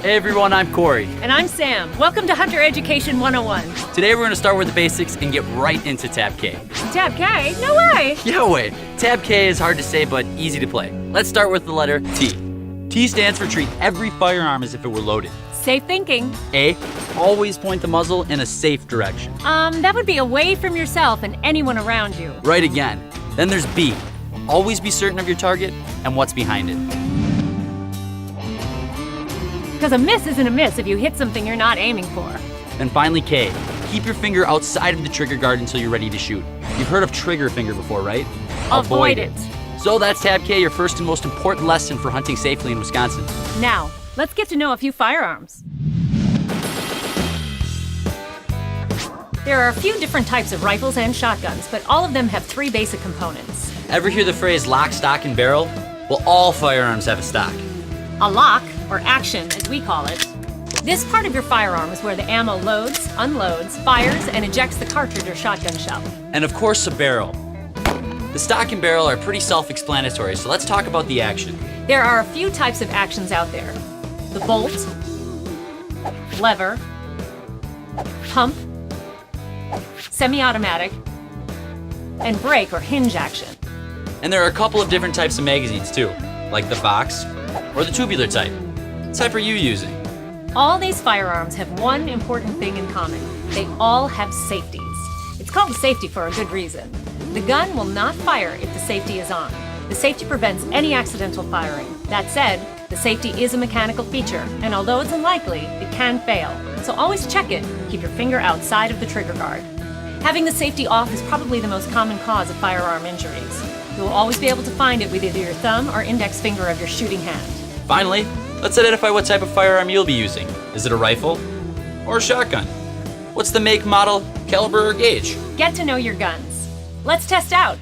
Hey everyone, I'm Corey. And I'm Sam. Welcome to Hunter Education 101. Today we're going to start with the basics and get right into Tab K. Tab K? No way! Yeah, way. Tab K is hard to say but easy to play. Let's start with the letter T. T stands for treat every firearm as if it were loaded. Safe thinking. A, always point the muzzle in a safe direction. That would be away from yourself and anyone around you. Right again. Then there's B, always be certain of your target and what's behind it. Because a miss isn't a miss if you hit something you're not aiming for. Then finally K, keep your finger outside of the trigger guard until you're ready to shoot. You've heard of trigger finger before, right? Avoid it. So that's Tab K, your first and most important lesson for hunting safely in Wisconsin. Now, let's get to know a few firearms. There are a few different types of rifles and shotguns, but all of them have three basic components. Ever hear the phrase lock, stock, and barrel? Well, all firearms have a stock. A lock, or action as we call it. This part of your firearm is where the ammo loads, unloads, fires, and ejects the cartridge or shotgun shell. And of course, a barrel. The stock and barrel are pretty self-explanatory, so let's talk about the action. There are a few types of actions out there. The bolt, lever, pump, semi-automatic, and brake or hinge action. And there are a couple of different types of magazines too, like the box or the tubular type. What type are you using? All these firearms have one important thing in common. They all have safeties. It's called a safety for a good reason. The gun will not fire if the safety is on. The safety prevents any accidental firing. That said, the safety is a mechanical feature, and although it's unlikely, it can fail. So always check it. Keep your finger outside of the trigger guard. Having the safety off is probably the most common cause of firearm injuries. You will always be able to find it with either your thumb or index finger of your shooting hand. Finally, let's identify what type of firearm you'll be using. Is it a rifle or a shotgun? What's the make, model, caliber, or gauge? Get to know your guns. Let's test out.